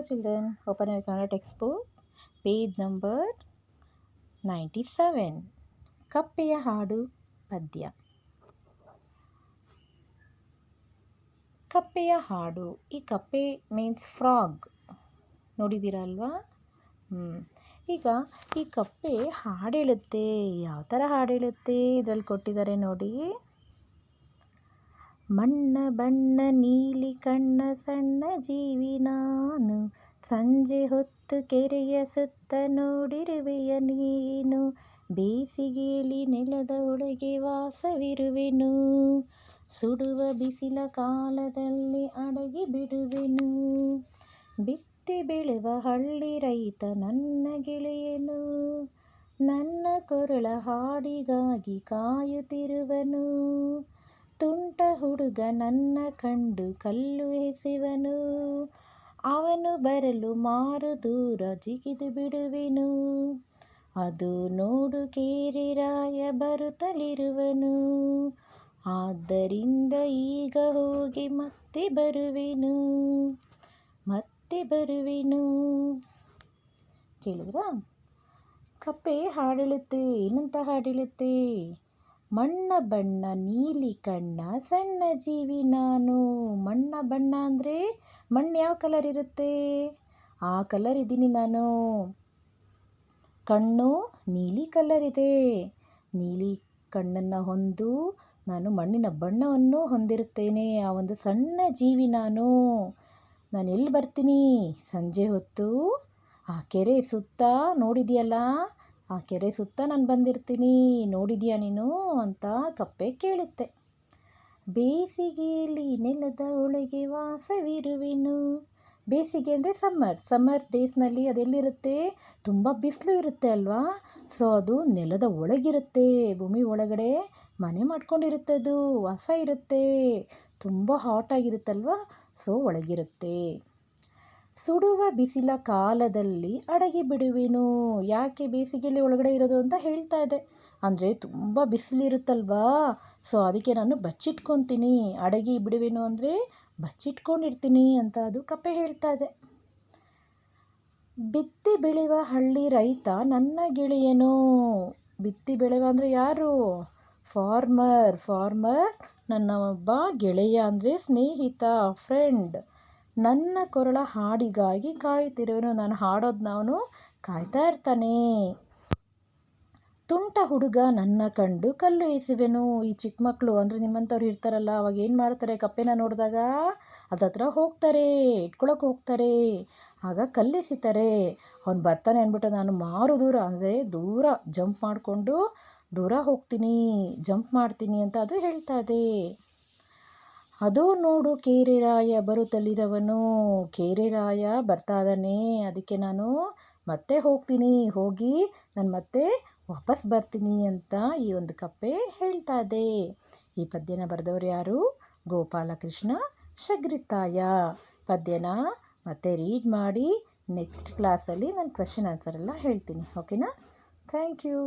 Children, open your Kannada textbook, page number 97. ಕಪ್ಪೆಯ ಹಾಡು ಪದ್ಯ. ಕಪ್ಪೆಯ ಹಾಡು. ಈ ಕಪ್ಪೆ ಮೀನ್ಸ್ ಫ್ರಾಗ್. ನೋಡಿದ್ದೀರಾ ಅಲ್ವಾ? ಈಗ ಈ ಕಪ್ಪೆ ಹಾಡು ಹೇಳುತ್ತೆ. ಯಾವ ಥರ ಹಾಡು ಹೇಳುತ್ತೆ ಇದರಲ್ಲಿ ಕೊಟ್ಟಿದ್ದಾರೆ ನೋಡಿ. ಮಣ್ಣ ಬಣ್ಣ ನೀಲಿ ಕಣ್ಣ ಸಣ್ಣ ಜೀವಿ ನಾನು, ಸಂಜೆ ಹೊತ್ತು ಕೆರೆಯ ಸುತ್ತ ನೋಡಿರುವೆಯ ನೀನು, ಬೇಸಿಗೆಯಲ್ಲಿ ನೆಲದ ಒಳಗೆ ವಾಸವಿರುವೆನು, ಸುಡುವ ಬಿಸಿಲ ಕಾಲದಲ್ಲಿ ಅಡಗಿ ಬಿಡುವೆನು, ಬಿತ್ತಿ ಬೆಳೆವ ಹಳ್ಳಿ ರೈತ ನನ್ನ ಗೆಳೆಯನು, ನನ್ನ ಕೊರಳ ಹಾಡಿಗಾಗಿ ಕಾಯುತ್ತಿರುವನು, ತುಂಟ ಹುಡುಗ ನನ್ನ ಕಂಡು ಕಲ್ಲು ಎಸೆವನು, ಅವನು ಬರಲು ಮಾರು ದೂರ ಜಿಗಿದು ಬಿಡುವೆನು, ಅದು ನೋಡು ಕೇರಿರಾಯ ಬರುತ್ತಲಿರುವನು, ಆದ್ದರಿಂದ ಈಗ ಹೋಗಿ ಮತ್ತೆ ಬರುವೆನು. ಕೇಳಿದ್ರಾ? ಕಪ್ಪೆ ಹಾಡೇಳುತ್ತೆ. ಏನಂತ ಹಾಡೇಳುತ್ತೆ? ಮಣ್ಣ ಬಣ್ಣ ನೀಲಿ ಕಣ್ಣ ಸಣ್ಣ ಜೀವಿ ನಾನು. ಮಣ್ಣ ಬಣ್ಣ ಅಂದರೆ ಮಣ್ಣು ಯಾವ ಕಲರ್ ಇರುತ್ತೆ? ಆ ಕಲರ್ ಇದ್ದೀನಿ ನಾನು. ಕಣ್ಣು ನೀಲಿ ಕಲರ್ ಇದೆ. ನೀಲಿ ಕಣ್ಣನ್ನು ಹೊಂದು ನಾನು ಮಣ್ಣಿನ ಬಣ್ಣವನ್ನು ಹೊಂದಿರುತ್ತೇನೆ. ಆ ಒಂದು ಸಣ್ಣ ಜೀವಿ ನಾನು. ನಾನು ಎಲ್ಲಿ ಬರ್ತೀನಿ? ಸಂಜೆ ಹೊತ್ತು ಆ ಕೆರೆ ಸುತ್ತ ನೋಡಿದೆಯಲ್ಲ, ಆ ಕೆರೆ ಸುತ್ತ ನಾನು ಬಂದಿರ್ತೀನಿ, ನೋಡಿದ್ಯಾ ನೀನು ಅಂತ ಕಪ್ಪೆ ಕೇಳುತ್ತೆ. ಬೇಸಿಗೆಯಲ್ಲಿ ನೆಲದ ಒಳಗೆ ವಾಸವಿರುವೆನು. ಬೇಸಿಗೆ ಅಂದರೆ ಸಮ್ಮರ್ ಡೇಸ್ನಲ್ಲಿ ಅದೆಲ್ಲಿರುತ್ತೆ? ತುಂಬ ಬಿಸಿಲು ಇರುತ್ತೆ ಅಲ್ವಾ? ಸೊ ಅದು ನೆಲದ ಒಳಗಿರುತ್ತೆ, ಭೂಮಿ ಒಳಗಡೆ ಮನೆ ಮಾಡ್ಕೊಂಡಿರುತ್ತೆ, ಅದು ವಾಸ ಇರುತ್ತೆ, ತುಂಬ ಹಾಟ್ ಆಗಿರುತ್ತಲ್ವ, ಸೊ ಒಳಗಿರುತ್ತೆ. ಸುಡುವ ಬಿಸಿಲ ಕಾಲದಲ್ಲಿ ಅಡಗಿ ಬಿಡುವೆನು. ಯಾಕೆ ಬೇಸಿಗೆಯಲ್ಲಿ ಒಳಗಡೆ ಇರೋದು ಅಂತ ಹೇಳ್ತಾ ಇದೆ. ಅಂದರೆ ತುಂಬ ಬಿಸಿಲಿರುತ್ತಲ್ವಾ, ಸೊ ಅದಕ್ಕೆ ನಾನು ಬಚ್ಚಿಟ್ಕೊತೀನಿ. ಅಡಗಿ ಬಿಡುವೆನು ಅಂದರೆ ಬಚ್ಚಿಟ್ಕೊಂಡಿರ್ತೀನಿ ಅಂತ ಅದು ಕಪ್ಪೆ ಹೇಳ್ತಾ ಇದೆ. ಬಿತ್ತಿ ಬೆಳೆಯುವ ಹಳ್ಳಿ ರೈತ ನನ್ನ ಗೆಳೆಯನು. ಬಿತ್ತಿ ಬೆಳೆಯುವ ಅಂದರೆ ಯಾರು? ಫಾರ್ಮರ್ ನನ್ನ ಒಬ್ಬ ಗೆಳೆಯ ಅಂದರೆ ಸ್ನೇಹಿತ, ಫ್ರೆಂಡ್. ನನ್ನ ಕೊರಳ ಹಾಡಿಗಾಗಿ ಕಾಯುತ್ತಿರುವನು. ನಾನು ಹಾಡೋದು ನಾನು ಕಾಯ್ತಾ ಇರ್ತಾನೆ. ತುಂಟ ಹುಡುಗ ನನ್ನ ಕಂಡು ಕಲ್ಲು ಎಸೆವೆನು. ಈ ಚಿಕ್ಕ ಮಕ್ಕಳು ಅಂದರೆ ನಿಮ್ಮಂಥವ್ರು ಇರ್ತಾರಲ್ಲ, ಅವಾಗ ಏನು ಮಾಡ್ತಾರೆ? ಕಪ್ಪೆನ ನೋಡಿದಾಗ ಅದತ್ರ ಹೋಗ್ತಾರೆ, ಇಟ್ಕೊಳಕ್ಕೆ ಹೋಗ್ತಾರೆ, ಆಗ ಕಲ್ಲೆಸಿತಾರೆ. ಅವ್ನು ಬರ್ತಾನೆ ಅಂದ್ಬಿಟ್ಟು ನಾನು ಮಾರು ದೂರ ಅಂದರೆ ದೂರ ಜಂಪ್ ಮಾಡಿಕೊಂಡು ದೂರ ಹೋಗ್ತೀನಿ, ಜಂಪ್ ಮಾಡ್ತೀನಿ ಅಂತ ಅದು ಹೇಳ್ತಾ ಇದೆ. ಅದು ನೋಡು ಕೇರಿರಾಯ ಬರುತ್ತಲಿದವನು. ಕೇರಿರಾಯ ಬರ್ತಾ ಇದ್ದಾನೆ, ಅದಕ್ಕೆ ನಾನು ಮತ್ತೆ ಹೋಗ್ತೀನಿ, ಹೋಗಿ ನಾನು ಮತ್ತೆ ವಾಪಸ್ ಬರ್ತೀನಿ ಅಂತ ಈ ಒಂದು ಕಪ್ಪೆ ಹೇಳ್ತಾ ಇದೆ. ಈ ಪದ್ಯನ ಬರೆದವರು ಯಾರು? ಗೋಪಾಲಕೃಷ್ಣ ಶಗ್ರಿತಾಯ. ಪದ್ಯನ ಮತ್ತೆ ರೀಡ್ ಮಾಡಿ ನೆಕ್ಸ್ಟ್ ಕ್ಲಾಸಲ್ಲಿ ನಾನು ಕ್ವೆಶ್ಚನ್ ಆನ್ಸರ್ ಎಲ್ಲ ಹೇಳ್ತೀನಿ. ಓಕೆನಾ? Thank you.